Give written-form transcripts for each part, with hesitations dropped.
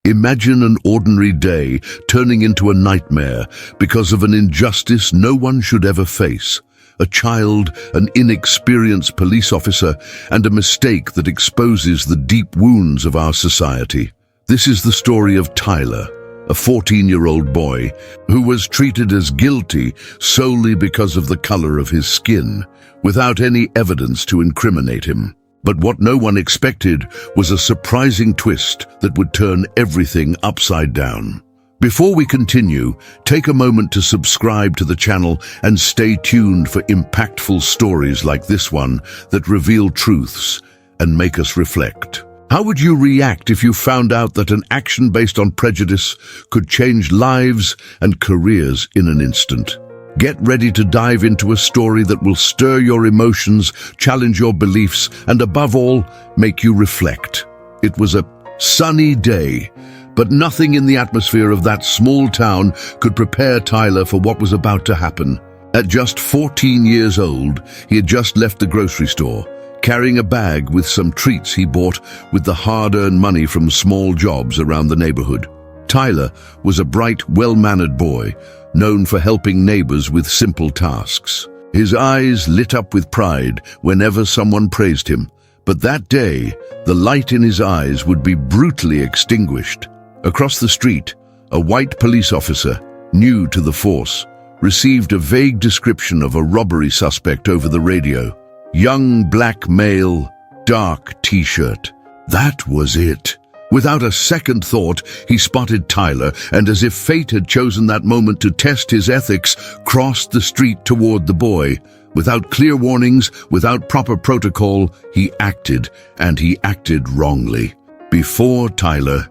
Imagine an ordinary day turning into a nightmare because of an injustice no one should ever face. A child, an inexperienced police officer, and a mistake that exposes the deep wounds of our society. This is the story of Tyler, a 14-year-old boy who was treated as guilty solely because of the color of his skin, without any evidence to incriminate him. But what no one expected was a surprising twist that would turn everything upside down. Before we continue, take a moment to subscribe to the channel and stay tuned for impactful stories like this one that reveal truths and make us reflect. How would you react if you found out that an action based on prejudice could change lives and careers in an instant? Get ready to dive into a story that will stir your emotions, challenge your beliefs, and above all, make you reflect. It was a sunny day, but nothing in the atmosphere of that small town could prepare Tyler for what was about to happen. At just 14 years old, he had just left the grocery store, carrying a bag with some treats he bought with the hard-earned money from small jobs around the neighborhood. Tyler was a bright, well-mannered boy, known for helping neighbors with simple tasks. His eyes lit up with pride whenever someone praised him, but that day, the light in his eyes would be brutally extinguished. Across the street, a white police officer, new to the force, received a vague description of a robbery suspect over the radio. Young black male, dark t-shirt. That was it. Without a second thought, he spotted Tyler, and as if fate had chosen that moment to test his ethics, crossed the street toward the boy. Without clear warnings, without proper protocol, he acted, and he acted wrongly. Before Tyler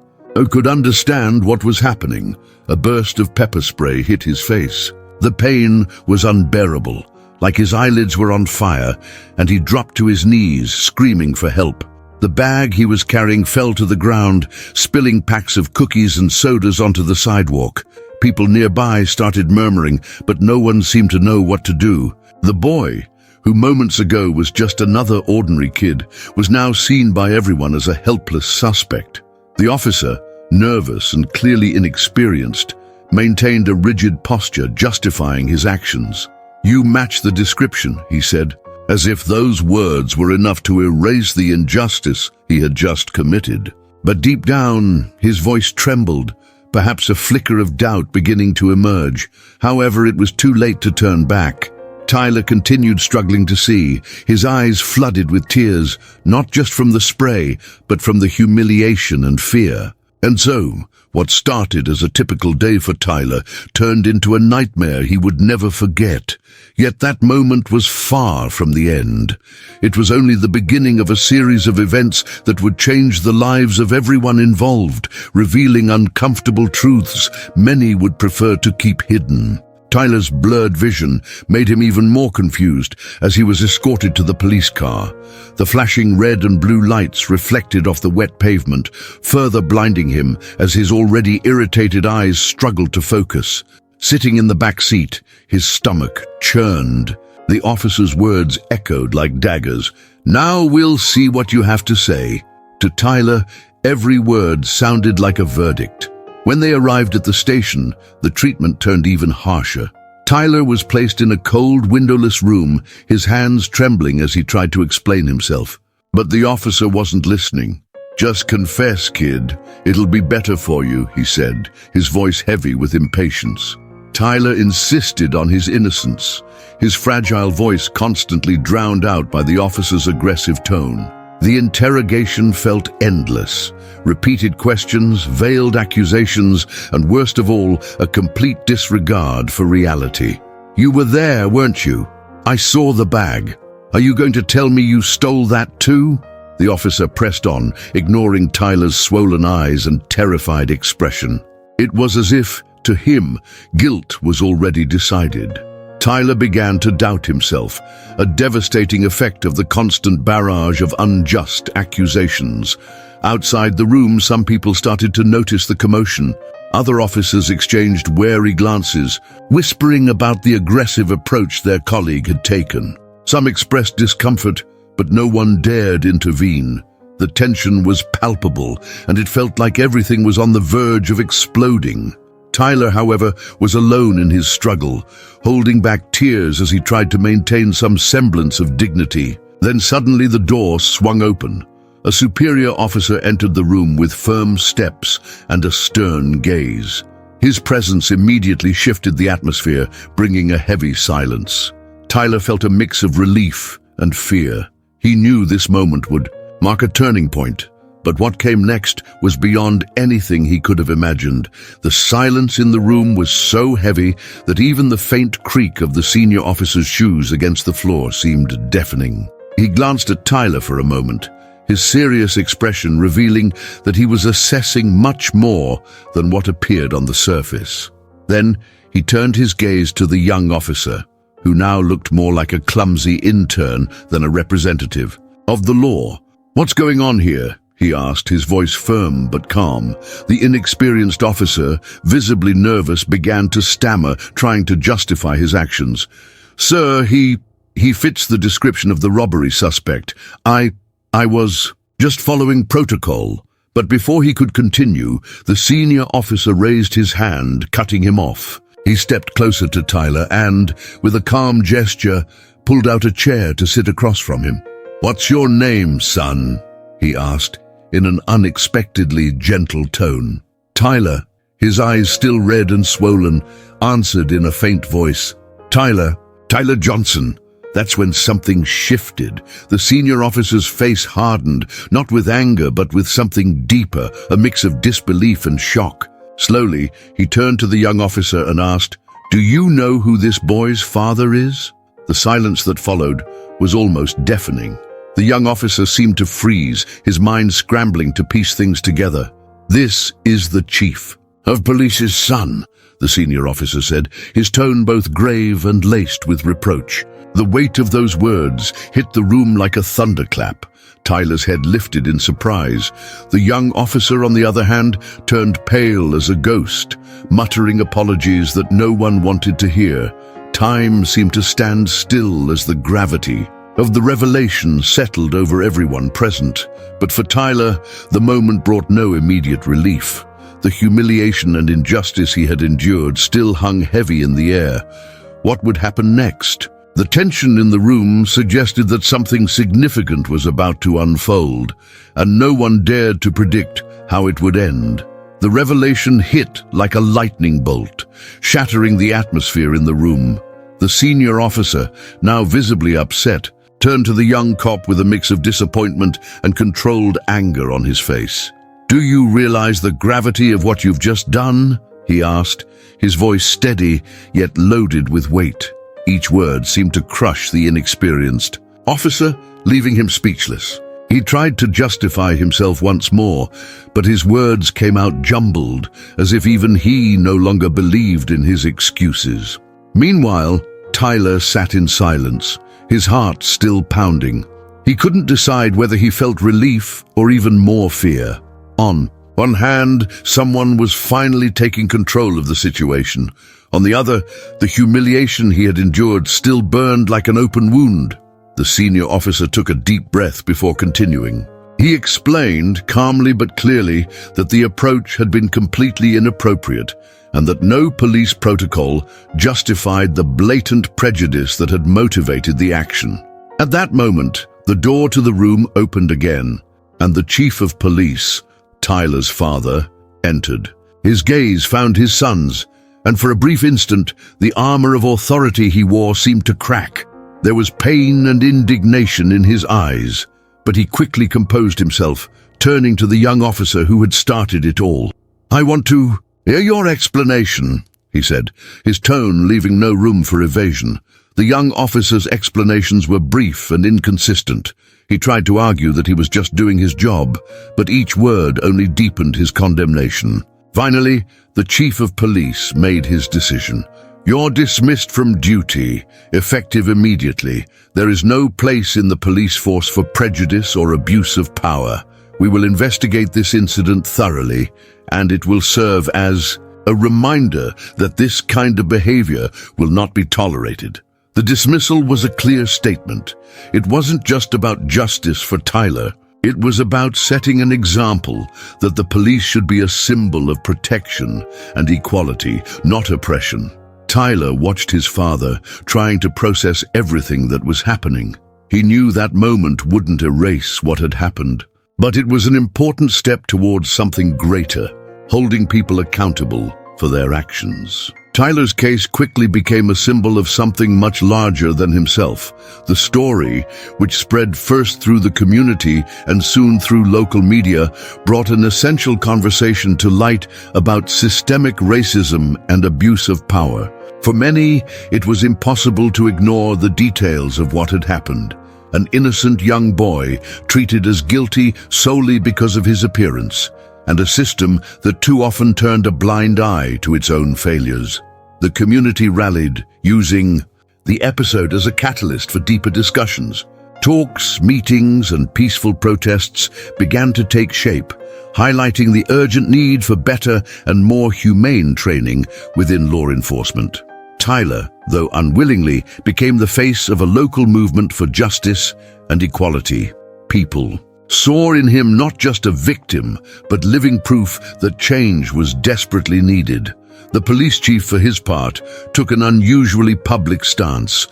could understand what was happening, a burst of pepper spray hit his face. The pain was unbearable, like his eyelids were on fire, and he dropped to his knees, screaming for help. The bag he was carrying fell to the ground, spilling packs of cookies and sodas onto the sidewalk. People nearby started murmuring, but no one seemed to know what to do. The boy, who moments ago was just another ordinary kid, was now seen by everyone as a helpless suspect. The officer, nervous and clearly inexperienced, maintained a rigid posture justifying his actions. "You match the description," he said, as if those words were enough to erase the injustice he had just committed. But deep down, his voice trembled, perhaps a flicker of doubt beginning to emerge. However, it was too late to turn back. Tyler continued struggling to see, his eyes flooded with tears, not just from the spray, but from the humiliation and fear. And so, what started as a typical day for Tyler turned into a nightmare he would never forget. Yet that moment was far from the end. It was only the beginning of a series of events that would change the lives of everyone involved, revealing uncomfortable truths many would prefer to keep hidden. Tyler's blurred vision made him even more confused as he was escorted to the police car. The flashing red and blue lights reflected off the wet pavement, further blinding him as his already irritated eyes struggled to focus. Sitting in the back seat, his stomach churned. The officer's words echoed like daggers. "Now we'll see what you have to say." To Tyler, every word sounded like a verdict. When they arrived at the station, the treatment turned even harsher. Tyler was placed in a cold, windowless room, his hands trembling as he tried to explain himself. But the officer wasn't listening. "Just confess, kid. It'll be better for you," he said, his voice heavy with impatience. Tyler insisted on his innocence, his fragile voice constantly drowned out by the officer's aggressive tone. The interrogation felt endless. Repeated questions, veiled accusations, and worst of all, a complete disregard for reality. "You were there, weren't you? I saw the bag. Are you going to tell me you stole that too?" The officer pressed on, ignoring Tyler's swollen eyes and terrified expression. It was as if, to him, guilt was already decided. Tyler began to doubt himself, a devastating effect of the constant barrage of unjust accusations. Outside the room, some people started to notice the commotion. Other officers exchanged wary glances, whispering about the aggressive approach their colleague had taken. Some expressed discomfort, but no one dared intervene. The tension was palpable, and it felt like everything was on the verge of exploding. Tyler, however, was alone in his struggle, holding back tears as he tried to maintain some semblance of dignity. Then suddenly the door swung open. A superior officer entered the room with firm steps and a stern gaze. His presence immediately shifted the atmosphere, bringing a heavy silence. Tyler felt a mix of relief and fear. He knew this moment would mark a turning point, but what came next was beyond anything he could have imagined. The silence in the room was so heavy that even the faint creak of the senior officer's shoes against the floor seemed deafening. He glanced at Tyler for a moment, his serious expression revealing that he was assessing much more than what appeared on the surface. Then he turned his gaze to the young officer, who now looked more like a clumsy intern than a representative of the law. "What's going on here?" he asked, his voice firm but calm. The inexperienced officer, visibly nervous, began to stammer, trying to justify his actions. "Sir, he fits the description of the robbery suspect. I was just following protocol." But before he could continue, the senior officer raised his hand, cutting him off. He stepped closer to Tyler and, with a calm gesture, pulled out a chair to sit across from him. "What's your name, son?" he asked, in an unexpectedly gentle tone. Tyler, his eyes still red and swollen, answered in a faint voice, Tyler Johnson." That's when something shifted. The senior officer's face hardened, not with anger but with something deeper, a mix of disbelief and shock. Slowly, he turned to the young officer and asked, "Do you know who this boy's father is?" The silence that followed was almost deafening. The young officer seemed to freeze, his mind scrambling to piece things together. "This is the chief of police's son," the senior officer said, his tone both grave and laced with reproach. The weight of those words hit the room like a thunderclap. Tyler's head lifted in surprise. The young officer, on the other hand, turned pale as a ghost, muttering apologies that no one wanted to hear. Time seemed to stand still as the gravity of the revelation settled over everyone present. But for Tyler, the moment brought no immediate relief. The humiliation and injustice he had endured still hung heavy in the air. What would happen next? The tension in the room suggested that something significant was about to unfold, and no one dared to predict how it would end. The revelation hit like a lightning bolt, shattering the atmosphere in the room. The senior officer, now visibly upset, turned to the young cop with a mix of disappointment and controlled anger on his face. "Do you realize the gravity of what you've just done?" he asked, his voice steady yet loaded with weight. Each word seemed to crush the inexperienced officer, leaving him speechless. He tried to justify himself once more, but his words came out jumbled, as if even he no longer believed in his excuses. Meanwhile, Tyler sat in silence, his heart still pounding. He couldn't decide whether he felt relief or even more fear. On one hand, someone was finally taking control of the situation. On the other, the humiliation he had endured still burned like an open wound. The senior officer took a deep breath before continuing. He explained, calmly but clearly, that the approach had been completely inappropriate and that no police protocol justified the blatant prejudice that had motivated the action. At that moment, the door to the room opened again, and the chief of police, Tyler's father, entered. His gaze found his son's, and for a brief instant, the armor of authority he wore seemed to crack. There was pain and indignation in his eyes, but he quickly composed himself, turning to the young officer who had started it all. "I want to hear your explanation," he said, his tone leaving no room for evasion. The young officer's explanations were brief and inconsistent. He tried to argue that he was just doing his job, but each word only deepened his condemnation. Finally, the chief of police made his decision. "You're dismissed from duty, effective immediately. There is no place in the police force for prejudice or abuse of power. We will investigate this incident thoroughly, and it will serve as a reminder that this kind of behavior will not be tolerated." The dismissal was a clear statement. It wasn't just about justice for Tyler. It was about setting an example that the police should be a symbol of protection and equality, not oppression. Tyler watched his father trying to process everything that was happening. He knew that moment wouldn't erase what had happened, but it was an important step towards something greater, holding people accountable for their actions. Tyler's case quickly became a symbol of something much larger than himself. The story, which spread first through the community and soon through local media, brought an essential conversation to light about systemic racism and abuse of power. For many, it was impossible to ignore the details of what had happened. An innocent young boy treated as guilty solely because of his appearance, and a system that too often turned a blind eye to its own failures. The community rallied, using the episode as a catalyst for deeper discussions. Talks, meetings, and peaceful protests began to take shape, highlighting the urgent need for better and more humane training within law enforcement. Tyler, though unwillingly, became the face of a local movement for justice and equality. People saw in him not just a victim, but living proof that change was desperately needed. The police chief, for his part, took an unusually public stance.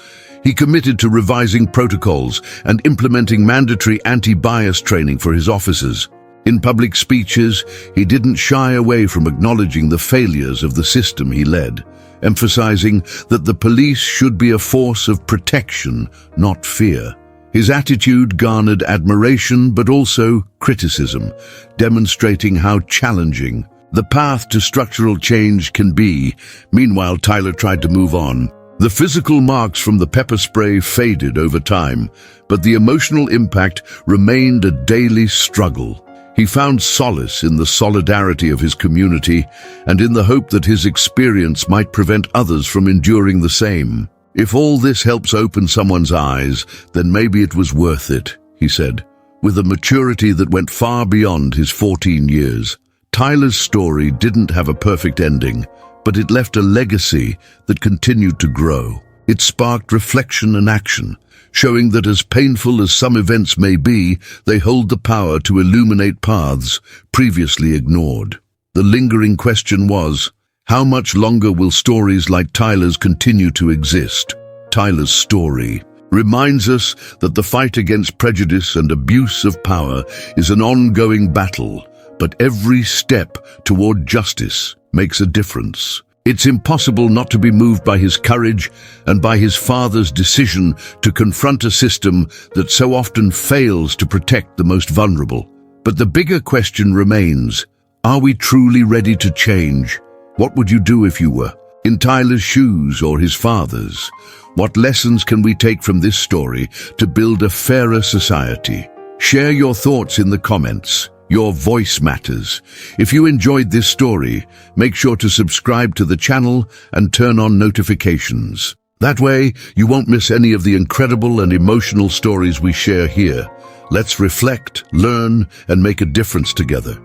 He committed to revising protocols and implementing mandatory anti-bias training for his officers. In public speeches, he didn't shy away from acknowledging the failures of the system he led, emphasizing that the police should be a force of protection, not fear. His attitude garnered admiration but also criticism, demonstrating how challenging the path to structural change can be. Meanwhile, Tyler tried to move on. The physical marks from the pepper spray faded over time, but the emotional impact remained a daily struggle. He found solace in the solidarity of his community and in the hope that his experience might prevent others from enduring the same. "If all this helps open someone's eyes, then maybe it was worth it," he said, with a maturity that went far beyond his 14 years. Tyler's story didn't have a perfect ending, but it left a legacy that continued to grow. It sparked reflection and action, showing that as painful as some events may be, they hold the power to illuminate paths previously ignored. The lingering question was, how much longer will stories like Tyler's continue to exist? Tyler's story reminds us that the fight against prejudice and abuse of power is an ongoing battle, but every step toward justice makes a difference. It's impossible not to be moved by his courage and by his father's decision to confront a system that so often fails to protect the most vulnerable. But the bigger question remains, are we truly ready to change? What would you do if you were in Tyler's shoes or his father's? What lessons can we take from this story to build a fairer society? Share your thoughts in the comments. Your voice matters. If you enjoyed this story, make sure to subscribe to the channel and turn on notifications. That way, you won't miss any of the incredible and emotional stories we share here. Let's reflect, learn, and make a difference together.